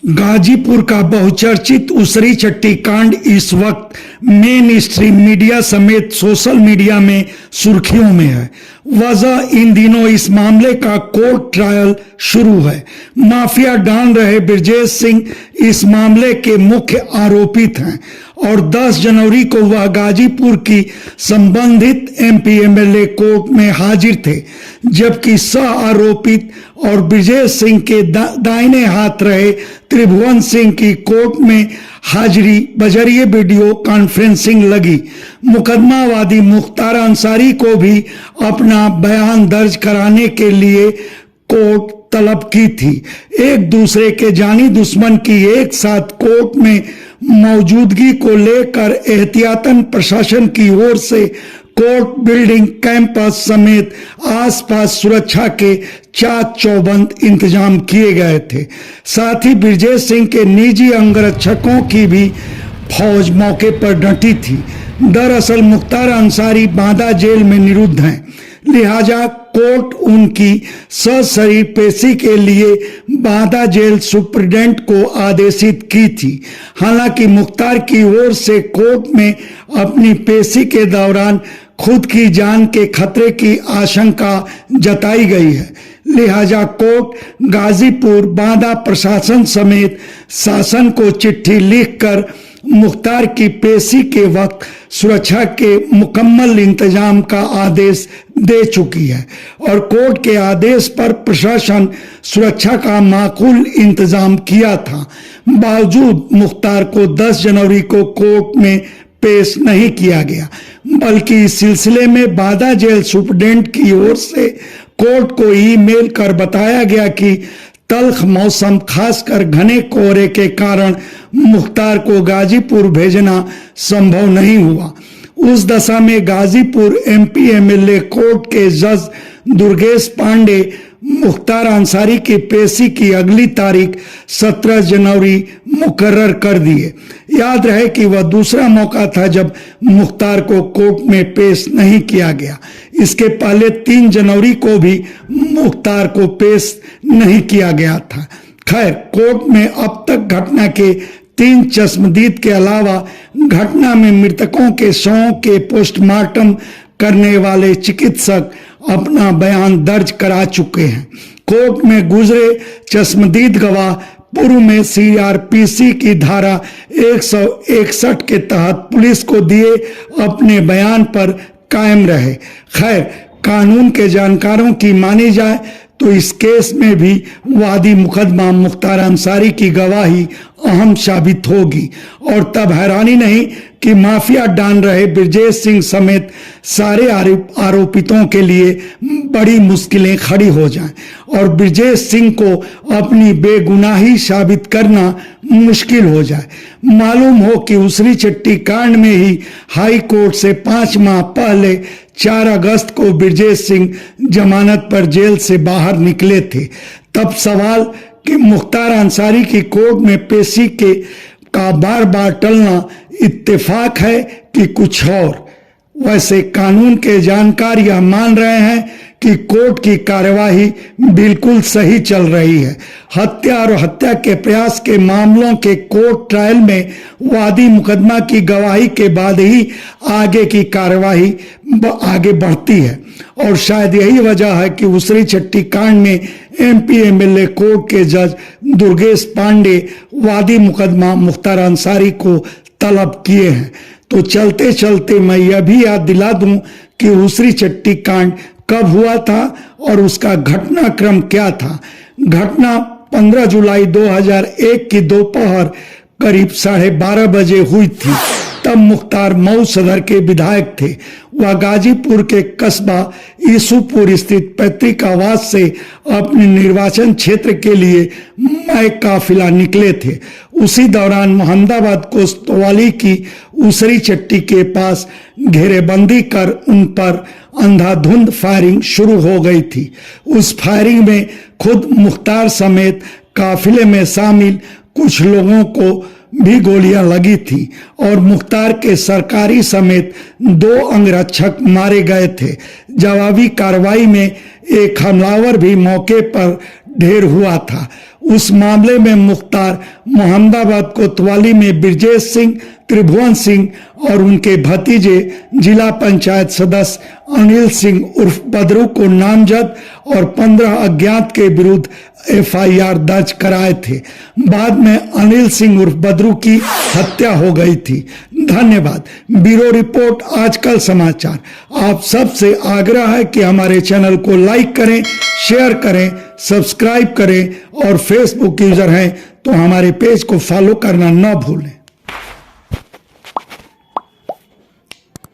गाजीपुर का बहुचर्चित उसरी चट्टी कांड इस वक्त मेन स्ट्रीम मीडिया समेत सोशल मीडिया में सुर्खियों में है। वजह इन दिनों इस मामले का कोर्ट ट्रायल शुरू है। माफिया डॉन रहे ब्रजेश सिंह इस मामले के मुख्य आरोपित हैं और 10 जनवरी को वह गाजीपुर की संबंधित एमपी एमएलए कोर्ट में हाजिर थे, जबकि सह आरोपित और ब्रजेश सिंह के दाहिने हाथ रहे त्रिभुवन सिंह की कोर्ट में हाजिरी बजरिए वीडियो कॉन्फ्रेंसिंग लगी। मुकदमावादी मुख्तार अंसारी को भी अपना बयान दर्ज कराने के लिए कोर्ट तलब की थी। एक दूसरे के जानी दुश्मन की एक साथ कोर्ट में मौजूदगी को लेकर एहतियातन प्रशासन की ओर से कोर्ट बिल्डिंग कैंपस समेत आसपास सुरक्षा के चाक चौबंद इंतजाम किए गए थे। साथ ही ब्रजेश सिंह के निजी अंगरक्षकों की भी फौज मौके पर डटी थी। दरअसल मुख्तार अंसारी बांदा जेल में निरुद्ध हैं, लिहाजा कोर्ट उनकी सशरीर पेशी के लिए बांदा जेल सुप्रीडेंट को आदेशित की थी। हालांकि मुख्तार की ओर से कोर्ट में अपनी पेशी के दौरान खुद की जान के खतरे की आशंका जताई गई है, लिहाजा कोर्ट गाजीपुर बांदा प्रशासन समेत शासन को चिट्ठी लिखकर मुख्तार की पेशी के वक्त सुरक्षा के मुकम्मल इंतजाम का आदेश दे चुकी है और कोर्ट के आदेश पर प्रशासन सुरक्षा का माकूल इंतजाम किया था। बावजूद मुख्तार को 10 जनवरी को कोर्ट में पेश नहीं किया गया, बल्कि इस सिलसिले में बांदा जेल सुप्रीडेंट की ओर से कोर्ट को ईमेल कर बताया गया कि तल्ख मौसम खासकर घने कोहरे के कारण मुख्तार को गाजीपुर भेजना संभव नहीं हुआ। उस दशा में गाजीपुर एमपी एमएलए कोर्ट के जज दुर्गेश पांडे मुख्तार अंसारी की पेशी की अगली तारीख 17 जनवरी मुकर्रर कर दिए। याद रहे कि वह दूसरा मौका था जब मुख्तार को कोर्ट में पेश नहीं किया गया। इसके पहले 3 जनवरी को भी मुख्तार को पेश नहीं किया गया था। खैर, कोर्ट में अब तक घटना के 3 चश्मदीद के अलावा घटना में मृतकों के शवों के पोस्टमार्टम करने वाले चिकित्सक अपना बयान दर्ज करा चुके हैं। कोर्ट में गुजरे चश्मदीद गवाह पूर्व में सीआरपीसी की धारा 161 के तहत पुलिस को दिए अपने बयान पर कायम रहे। खैर, कानून के जानकारों की मानी जाए तो इस केस में भी वादी मुकदमा मुख्तार अंसारी की गवाही अहम साबित होगी और तब हैरानी नहीं कि माफिया डॉन रहे ब्रजेश सिंह समेत सारे आरोपितों के लिए बड़ी मुश्किलें खड़ी हो जाएं और ब्रजेश सिंह को अपनी बेगुनाही साबित करना मुश्किल हो जाए। मालूम हो कि उसरी चट्टी कांड में ही हाई कोर्ट से 5 माह पहले 4 अगस्त को ब्रजेश सिंह जमानत पर जेल से बाहर निकले थे। तब सवाल कि मुख्तार अंसारी की कोर्ट में पेशी का बार बार टलना इत्तेफाक है कि कुछ और। वैसे कानून के जानकार यह मान रहे हैं कि कोर्ट की कार्यवाही बिल्कुल सही चल रही है। हत्या और हत्या के प्रयास के मामलों के कोर्ट ट्रायल में वादी मुकदमा की गवाही के बाद ही आगे की कार्यवाही आगे बढ़ती है और शायद यही वजह है कि उसरी चट्टी कांड में एमपी एमएलए कोर्ट के जज दुर्गेश पांडे वादी मुकदमा मुख्तार अंसारी को तलब किए हैं। तो चलते चलते मैं यह भी याद दिला दूं कि उसरी चट्टी कांड कब हुआ था और उसका घटनाक्रम क्या था। घटना 15 जुलाई 2001 की दोपहर करीब 12:30 बजे हुई थी। तब मुख्तार मऊ सदर के विधायक थे। वह गाजीपुर के कस्बा ईसुपुर स्थित पैतृक आवास से अपने निर्वाचन क्षेत्र के लिए मय काफिला निकले थे। उसी दौरान मोहम्मदाबाद कोतवाली की उसरी चट्टी के पास घेरेबंदी कर उन पर अंधाधुंध फायरिंग शुरू हो गई थी। उस फायरिंग में खुद मुख्तार समेत काफिले में शामिल कुछ लोगों को भी गोलियां लगी थी और मुख्तार के सरकारी समेत 2 अंगरक्षक मारे गए थे। जवाबी कार्रवाई में एक हमलावर भी मौके पर ढेर हुआ था। उस मामले में मुख्तार मोहम्मदाबाद कोतवाली में ब्रजेश सिंह, त्रिभुवन सिंह और उनके भतीजे जिला पंचायत सदस्य अनिल सिंह उर्फ बदरू को नामजद और 15 अज्ञात के विरुद्ध एफआईआर दर्ज कराए थे। बाद में अनिल सिंह उर्फ बदरू की हत्या हो गई थी। धन्यवाद। ब्यूरो रिपोर्ट आजकल समाचार। आप सबसे आग्रह है कि हमारे चैनल को लाइक करें, शेयर करें, सब्सक्राइब करें और फेसबुक यूजर हैं तो हमारे पेज को फॉलो करना न भूलें।